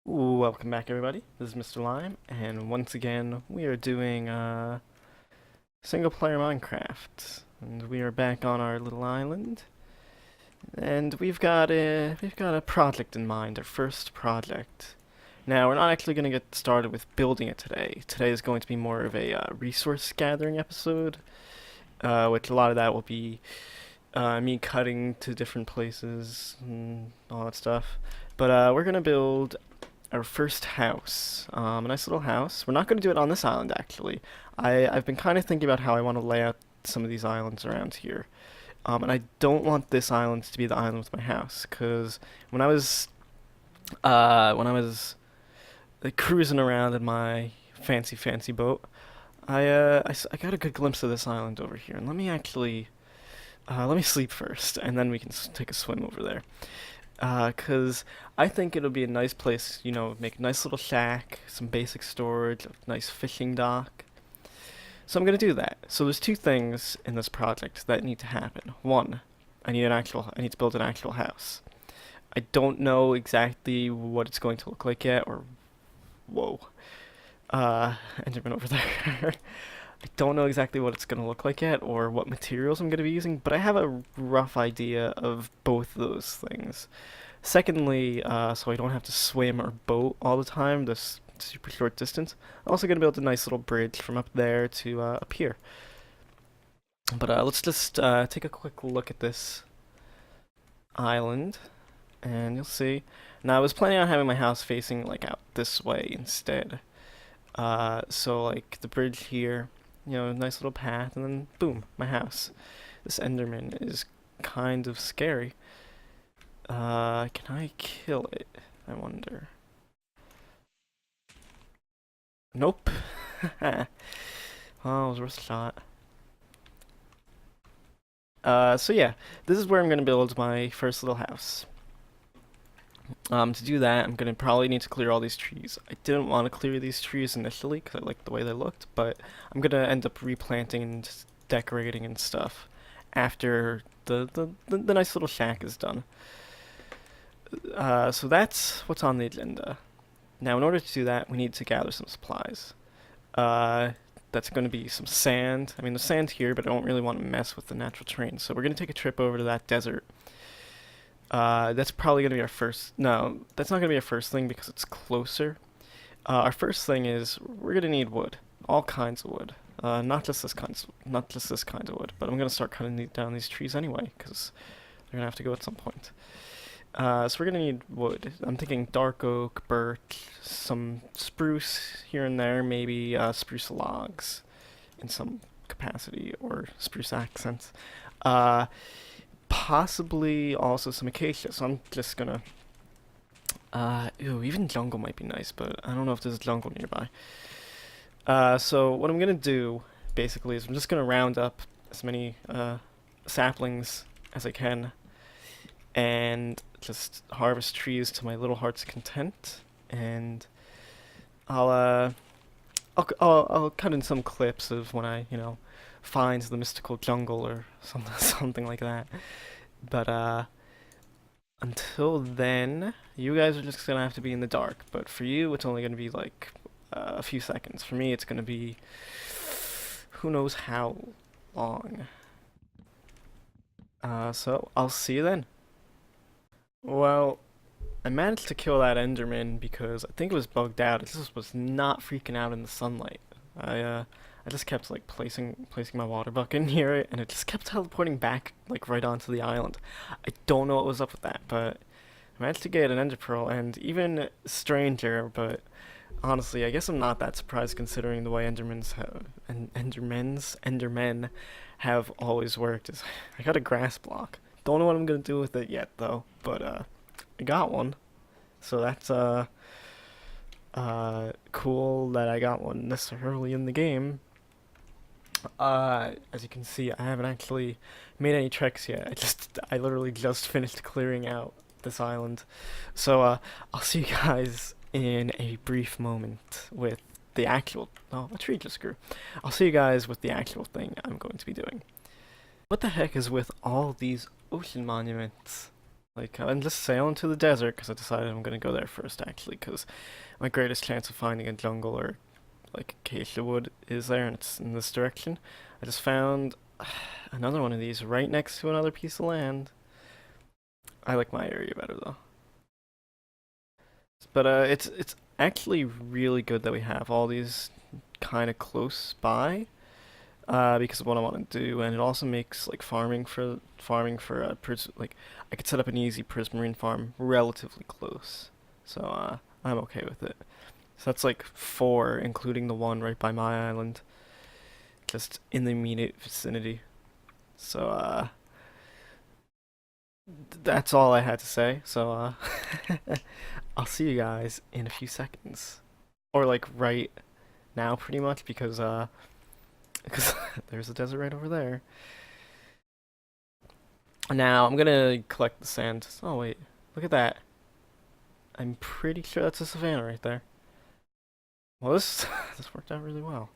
Welcome back, everybody. This is Mr. Lime, and once again, we are doing single player Minecraft. And we are back on our little island, and we've got a project in mind, our first project. Now, we're not actually going to get started with building it today. Today is going to be more of a resource gathering episode, which a lot of that will be me cutting to different places and all that stuff. But we're going to build our first house. A nice little house. We're not going to do it on this island, actually. I've been kind of thinking about how I want to lay out some of these islands around here. And I don't want this island to be the island with my house, because when I was like, cruising around in my fancy boat, I got a good glimpse of this island over here. And let me sleep first, and then we can take a swim over there. 'Cause I think it'll be a nice place, make a nice little shack, some basic storage, a nice fishing dock. So I'm gonna do that. So there's two things in this project that need to happen. One, I need to build an actual house. I don't know exactly what it's going to look like yet, or whoa, Enderman over there. I don't know exactly what it's going to look like yet or what materials I'm going to be using, but I have a rough idea of both those things. Secondly, so I don't have to swim or boat all the time, this super short distance, I'm also going to build a nice little bridge from up there to up here. But let's just take a quick look at this island, and you'll see. Now, I was planning on having my house facing like out this way instead. So like the bridge here, nice little path, and then boom, my house. This Enderman is kind of scary. Can I kill it? I wonder. Nope. Oh, it was worth a shot. So yeah, this is where I'm gonna build my first little house. To do that, I'm gonna probably need to clear all these trees. I didn't want to clear these trees initially because I liked the way they looked, but I'm gonna end up replanting and just decorating and stuff after the nice little shack is done. So that's what's on the agenda. Now, in order to do that, we need to gather some supplies. Uh, that's going to be some sand. I mean, the sand's here, but I don't really want to mess with the natural terrain, so we're going to take a trip over to that desert. That's probably going to be our first. No, that's not going to be our first thing because it's closer. Our first thing is we're going to need wood, all kinds of wood. Not just this kind of wood, but I'm going to start cutting down these trees anyway because they're going to have to go at some point. So we're gonna need wood. I'm thinking dark oak, birch, some spruce here and there, maybe spruce logs in some capacity, or spruce accents. Uh, Possibly also some acacia. So I'm just gonna. Ew, even jungle might be nice, but I don't know if there's jungle nearby. So what I'm gonna do basically is I'm just gonna round up as many saplings as I can and just harvest trees to my little heart's content. And I'll I'll cut in some clips of when I find the mystical jungle or something something like that. But until then, you guys are just gonna have to be in the dark. But for you, it's only gonna be like a few seconds. For me, it's gonna be who knows how long. So I'll see you then. Well, I managed to kill that Enderman because I think it was bugged out. It just was not freaking out in the sunlight. I just kept like placing my water bucket near it, and it just kept teleporting back like right onto the island. I don't know what was up with that, but I managed to get an Ender Pearl, and even stranger. But honestly, I guess I'm not that surprised considering the way Endermen have always worked. Is I got a grass block. Don't know what I'm gonna do with it yet though, but I got one. So that's cool that I got one this early in the game. As you can see, I haven't actually made any treks yet. I literally just finished clearing out this island. So I'll see you guys in a brief moment with the actual. Oh, a tree just grew. I'll see you guys with the actual thing I'm going to be doing. What the heck is with all these ocean monuments? Like, I'm just sailing to the desert because I decided I'm gonna go there first, actually, because my greatest chance of finding a jungle or like acacia wood is there, and it's in this direction. I just found another one of these right next to another piece of land. I like my area better though. But it's actually really good that we have all these kind of close by, because of what I want to do, and it also makes like farming for like I could set up an easy prismarine farm relatively close, so I'm okay with it. So that's like four, including the one right by my island, just in the immediate vicinity. So that's all I had to say. So I'll see you guys in a few seconds, or like right now, pretty much, because there's a desert right over there. Now I'm gonna collect the sand. Oh wait, look at that. I'm pretty sure that's a savanna right there. Well, this this worked out really well.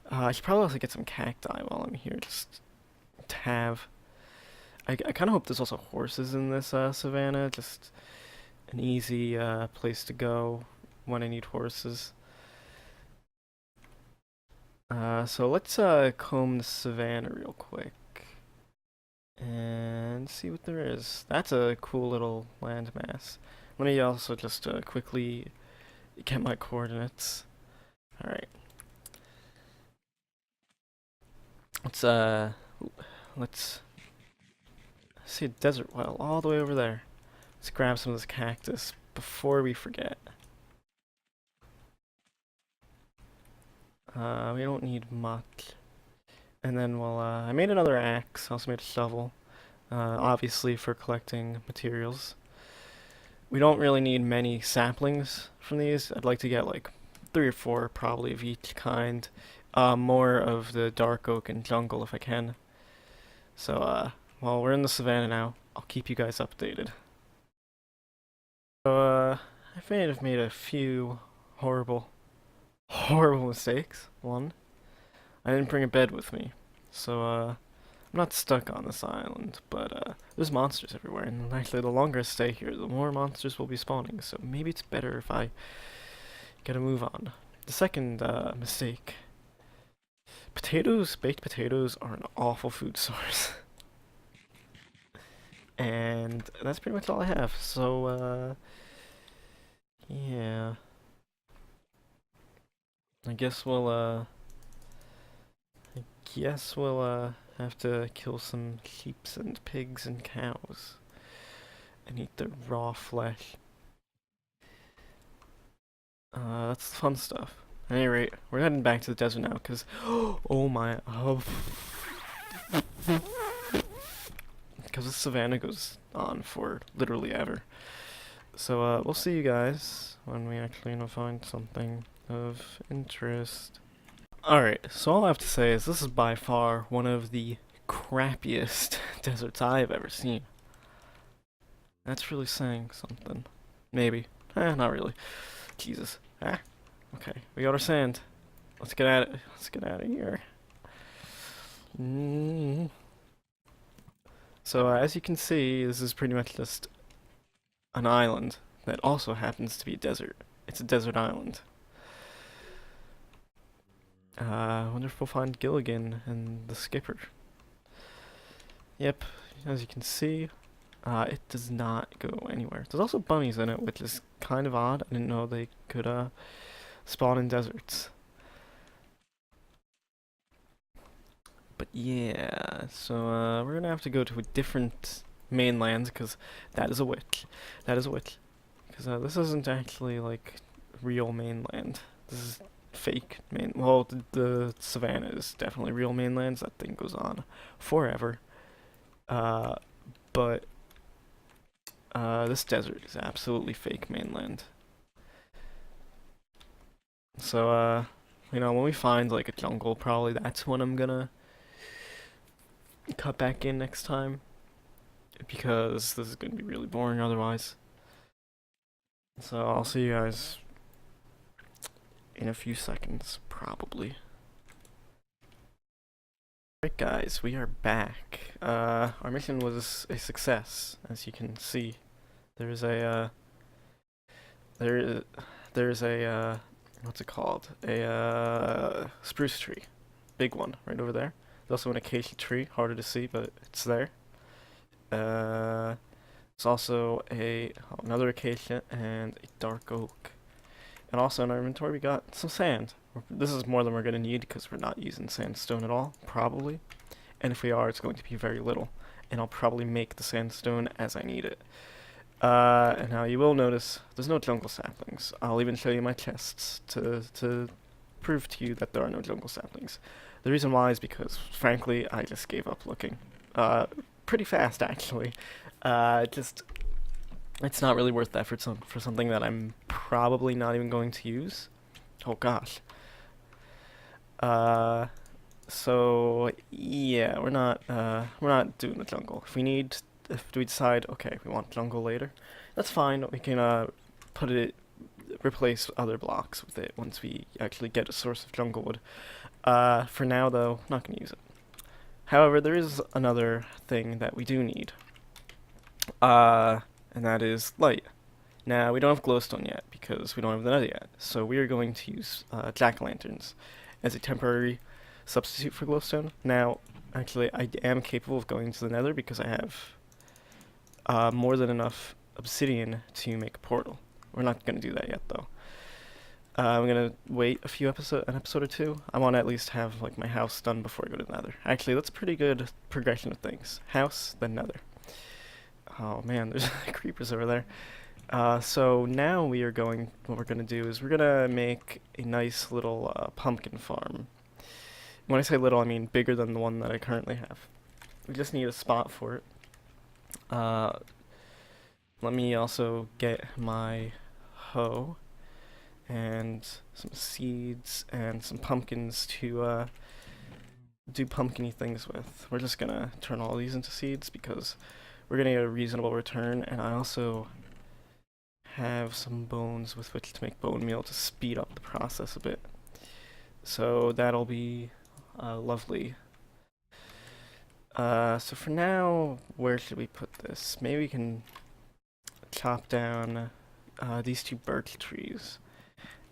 I should probably also get some cacti while I'm here, just to have. I kind of hope there's also horses in this savanna, just an easy place to go when I need horses. So let's comb the savanna real quick and see what there is. That's a cool little landmass. Let me also just quickly get my coordinates. All right. Let's let's see a desert well all the way over there. Let's grab some of this cactus before we forget. We don't need much. And then I made another axe. Also made a shovel. Obviously for collecting materials. We don't really need many saplings from these. I'd like to get like 3 or 4 probably of each kind. More of the dark oak and jungle if I can. So while we're in the savannah now, I'll keep you guys updated. So I may have made a few horrible, horrible mistakes. One, I didn't bring a bed with me, so I'm not stuck on this island, but there's monsters everywhere, and actually the longer I stay here, the more monsters will be spawning, so maybe it's better if I get a move on. The second mistake. Baked potatoes are an awful food source. And that's pretty much all I have, so yeah. I guess we'll have to kill some sheeps and pigs and cows and eat their raw flesh. That's the fun stuff. At any rate, we're heading back to the desert now, because, oh my, because the savannah goes on for literally ever. So, we'll see you guys when we actually find something of interest. Alright, so all I have to say is this is by far one of the crappiest deserts I've ever seen. That's really saying something. Maybe. Not really. Jesus. Ah. Okay, we got our sand. Let's get at it. Let's get out of here. So as you can see, this is pretty much just an island that also happens to be a desert. It's a desert island. I wonder if we'll find Gilligan and the skipper. Yep, as you can see, it does not go anywhere. There's also bunnies in it, which is kind of odd. I didn't know they could spawn in deserts. But yeah, so we're gonna have to go to a different mainland because that is a witch. That is a witch. Because this isn't actually like real mainland. This is fake main. Well, the savannah is definitely real mainlands. That thing goes on forever. But this desert is absolutely fake mainland. So when we find like a jungle, probably that's when I'm gonna cut back in next time because this is gonna be really boring otherwise. So I'll see you guys in a few seconds, probably. Alright guys, we are back. Our mission was a success, as you can see. There's a, there, there's a, what's it called? Spruce tree. Big one, right over there. There's also an acacia tree, harder to see, but it's there. It's also another acacia and a dark oak. And also in our inventory we got some sand. This is more than we're going to need because we're not using sandstone at all, probably. And if we are, it's going to be very little. And I'll probably make the sandstone as I need it. And now you will notice there's no jungle saplings. I'll even show you my chests to prove to you that there are no jungle saplings. The reason why is because, frankly, I just gave up looking. Pretty fast, actually. It's not really worth the effort for something that I'm probably not even going to use. Oh gosh. So yeah, we're not doing the jungle. If we decide, okay, we want jungle later, that's fine. We can replace other blocks with it once we actually get a source of jungle wood. For now though, not gonna use it. However, there is another thing that we do need. And that is light. Now, we don't have glowstone yet because we don't have the nether yet, so we are going to use jack-o'-lanterns as a temporary substitute for glowstone. Now, actually, I am capable of going to the nether because I have more than enough obsidian to make a portal. We're not going to do that yet, though. I'm going to wait an episode or two. I want to at least have like my house done before I go to the nether. Actually, that's a pretty good progression of things. House, then nether. Oh man, there's creepers over there. So now what we're gonna do is we're gonna make a nice little pumpkin farm. When I say little, I mean bigger than the one that I currently have. We just need a spot for it. Let me also get my hoe and some seeds and some pumpkins to do pumpkin-y things with. We're just gonna turn all these into seeds because we're gonna get a reasonable return, and I also have some bones with which to make bone meal to speed up the process a bit. So that'll be lovely. So for now, where should we put this? Maybe we can chop down these two birch trees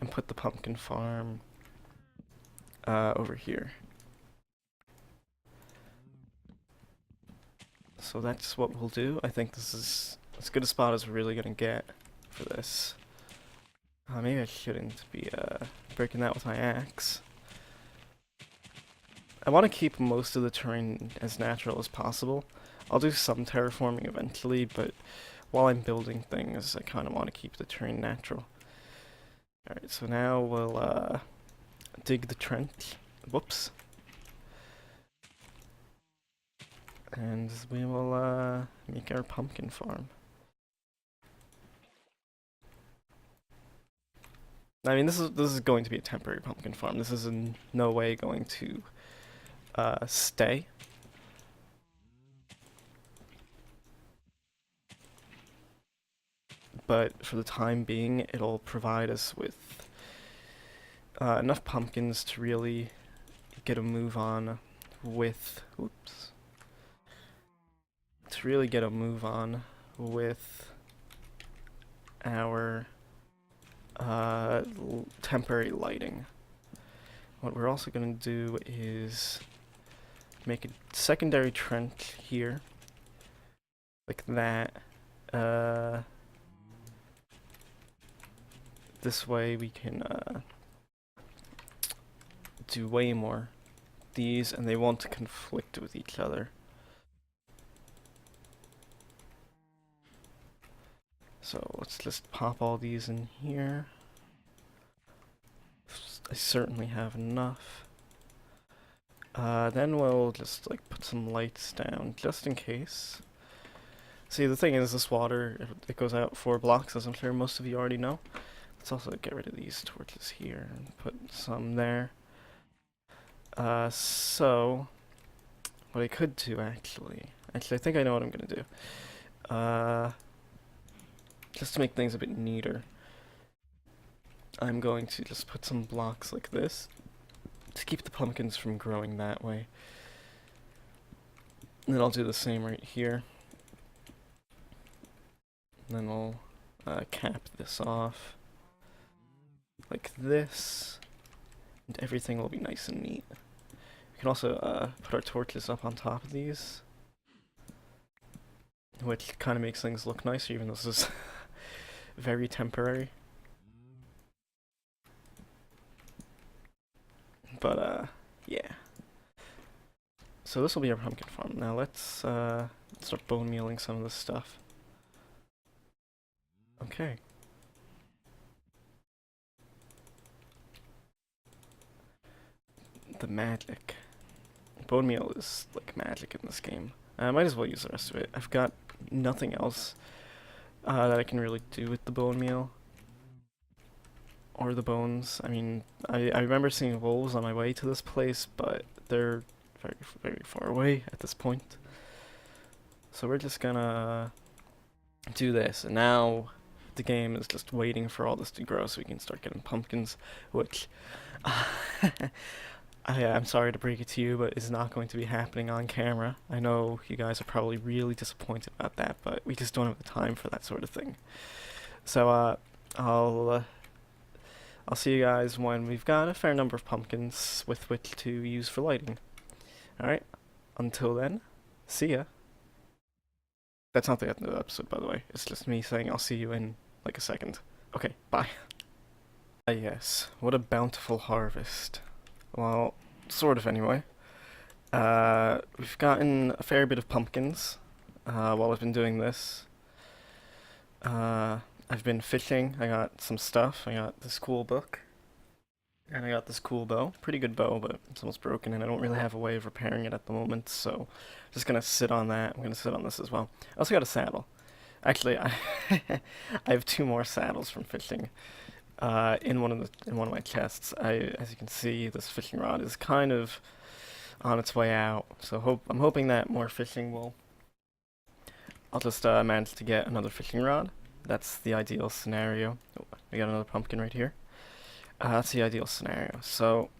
and put the pumpkin farm over here. So that's what we'll do. I think this is as good a spot as we're really gonna get for this. Maybe I shouldn't be breaking that with my axe. I want to keep most of the terrain as natural as possible. I'll do some terraforming eventually, but while I'm building things, I kind of want to keep the terrain natural. Alright, so now we'll dig the trench. Whoops. And we will make our pumpkin farm. I mean, this is going to be a temporary pumpkin farm. This is in no way going to stay. But for the time being, it'll provide us with enough pumpkins to really get a move on with. Oops. To really get a move on with our temporary lighting. What we're also going to do is make a secondary trench here, like that. This way we can do way more these, and they won't conflict with each other. So let's just pop all these in here. I certainly have enough. Then we'll just like put some lights down just in case. See, the thing is, this water, it goes out 4 blocks, as I'm sure most of you already know. Let's also get rid of these torches here and put some there. So what I could do actually I think I know what I'm gonna do. Just to make things a bit neater, I'm going to just put some blocks like this to keep the pumpkins from growing that way. And then I'll do the same right here. And then we'll cap this off like this, and everything will be nice and neat. We can also put our torches up on top of these, which kind of makes things look nicer, even though this is very temporary. But yeah. So this will be our pumpkin farm. Now let's start bone mealing some of this stuff. Okay. The magic. Bone meal is like magic in this game. I might as well use the rest of it. I've got nothing else that I can really do with the bone meal. Or the bones. I mean, I remember seeing wolves on my way to this place, but they're very, very far away at this point. So we're just gonna do this, and now the game is just waiting for all this to grow so we can start getting pumpkins, which I'm sorry to break it to you, but is not going to be happening on camera. I know you guys are probably really disappointed about that, but we just don't have the time for that sort of thing. So I'll see you guys when we've got a fair number of pumpkins with which to use for lighting. Alright, until then, see ya. That's not the end of the episode, by the way. It's just me saying I'll see you in like a second. Okay, bye. Yes, what a bountiful harvest. Well, sort of anyway. We've gotten a fair bit of pumpkins while I've been doing this. I've been fishing. I got some stuff. I got this cool book. And I got this cool bow. Pretty good bow, but it's almost broken and I don't really have a way of repairing it at the moment, so I'm just gonna sit on that. I'm gonna sit on this as well. I also got a saddle. Actually, I have 2 more saddles from fishing. In one of my chests. As you can see, this fishing rod is kind of on its way out. So I'm hoping that more fishing will. I'll just manage to get another fishing rod. That's the ideal scenario. Oh, we got another pumpkin right here. That's the ideal scenario. So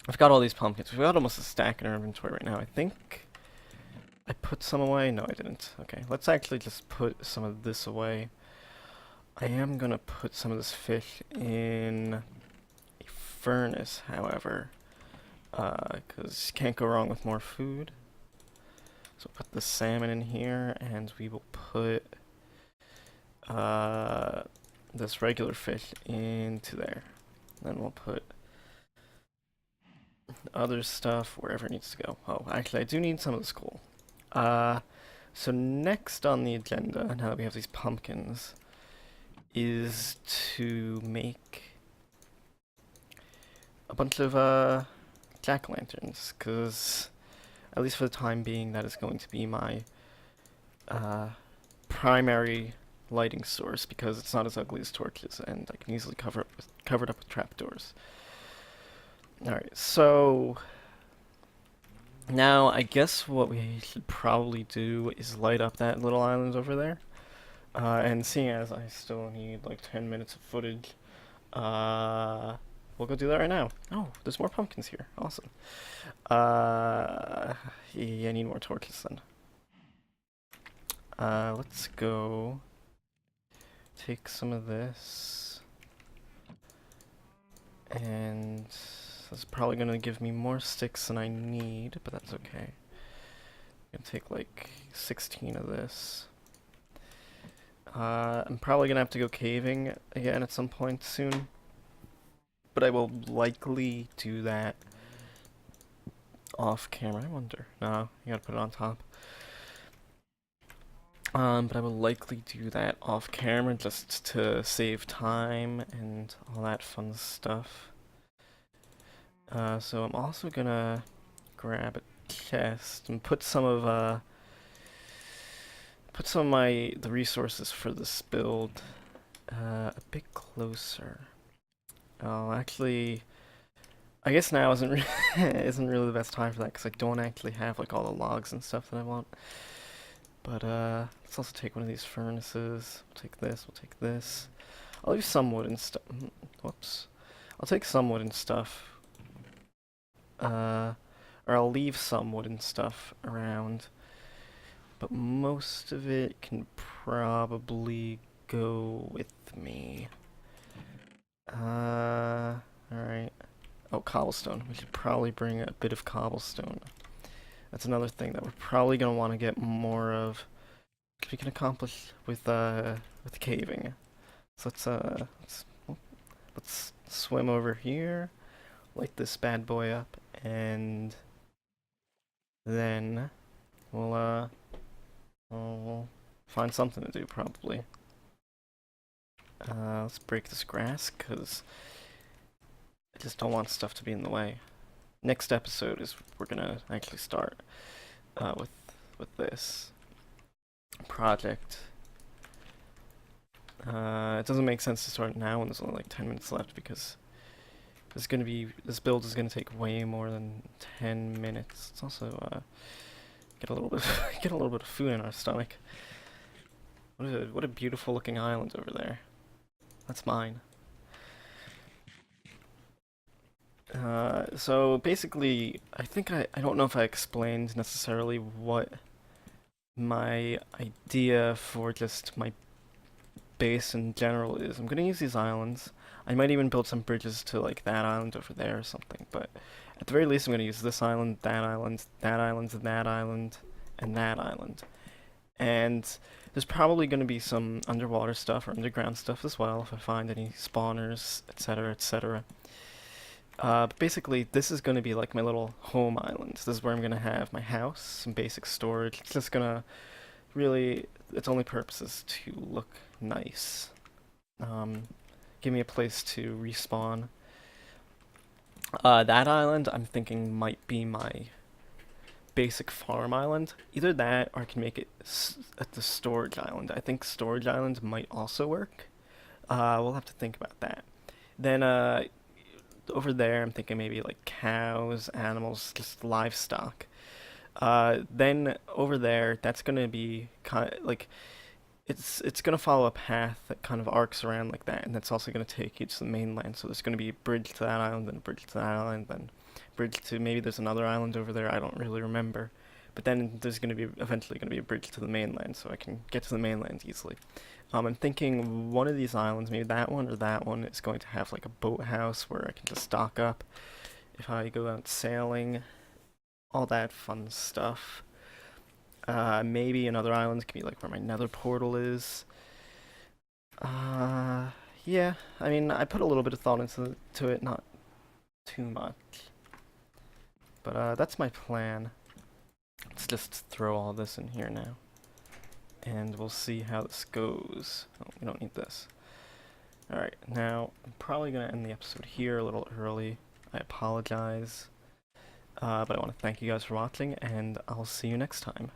I've got all these pumpkins. We've got almost a stack in our inventory right now. I think I put some away. No, I didn't. Okay, let's actually just put some of this away. I am gonna put some of this fish in a furnace, however, because you can't go wrong with more food. So put the salmon in here, and we will put this regular fish into there. Then we'll put other stuff wherever it needs to go. Oh, actually, I do need some of this coal. So next on the agenda, now that we have these pumpkins, is to make a bunch of jack-o'-lanterns, because at least for the time being, that is going to be my primary lighting source, because it's not as ugly as torches, and I can easily cover it up with trapdoors. Alright, so now I guess what we should probably do is light up that little island over there. And seeing as I still need like 10 minutes of footage, we'll go do that right now. Oh, there's more pumpkins here. Awesome. Yeah, I need more torches then. Let's go take some of this. And that's probably gonna give me more sticks than I need, but that's okay. I'm gonna take like 16 of this. I'm probably gonna have to go caving again at some point soon, but I will likely do that off camera. I wonder. No, you gotta put it on top. But I will likely do that off camera just to save time and all that fun stuff. So I'm also gonna grab a chest and put some of the resources for this build a bit closer. Oh, actually, I guess now isn't really the best time for that, because I don't actually have like all the logs and stuff that I want. But let's also take one of these furnaces. We'll take this. We'll take this. I'll leave some wood and stuff. Whoops. I'll take some wood and stuff. or I'll leave some wooden stuff around, but most of it can probably go with me. Alright. Oh, cobblestone. We should probably bring a bit of cobblestone. That's another thing that we're probably gonna want to get more of. We can accomplish with caving. So let's swim over here, light this bad boy up, and then we'll find something to do probably. Let's break this grass because I just don't want stuff to be in the way. Next episode is we're gonna actually start with this project. It doesn't make sense to start now when there's only like 10 minutes left because this build is gonna take way more than 10 minutes. It's also get a little bit get a little bit of food in our stomach. What a beautiful looking island over there. That's mine. So basically, I think I don't know if I explained necessarily what my idea for just my base in general is. I'm gonna use these islands. I might even build some bridges to like that island over there or something, but at the very least I'm gonna use this island, that island, that island, that island, and that island. And there's probably gonna be some underwater stuff or underground stuff as well if I find any spawners, etc., etc. But basically, this is going to be like my little home island. This is where I'm going to have my house, some basic storage. It's just going to really, its only purpose is to look nice. Give me a place to respawn. That island, I'm thinking, might be my basic farm island. Either that, or I can make it at the storage island. I think storage island might also work. We'll have to think about that. Then, over there, I'm thinking maybe like cows, animals, just livestock. Then over there, that's gonna be kind of like it's gonna follow a path that kind of arcs around like that, and that's also gonna take you to the mainland. So there's gonna be a bridge to that island, then a bridge to that island, then a bridge to maybe there's another island over there. I don't really remember. But then there's gonna be eventually gonna be a bridge to the mainland, so I can get to the mainland easily. I'm thinking one of these islands, maybe that one or that one, is going to have like a boathouse where I can just stock up if I go out sailing, all that fun stuff. Maybe another island could be like where my nether portal is. Yeah, I mean, I put a little bit of thought into it, not too much. But that's my plan. Let's just throw all this in here now. And we'll see how this goes. Oh, we don't need this. Alright, now I'm probably going to end the episode here a little early. I apologize. But I want to thank you guys for watching, and I'll see you next time.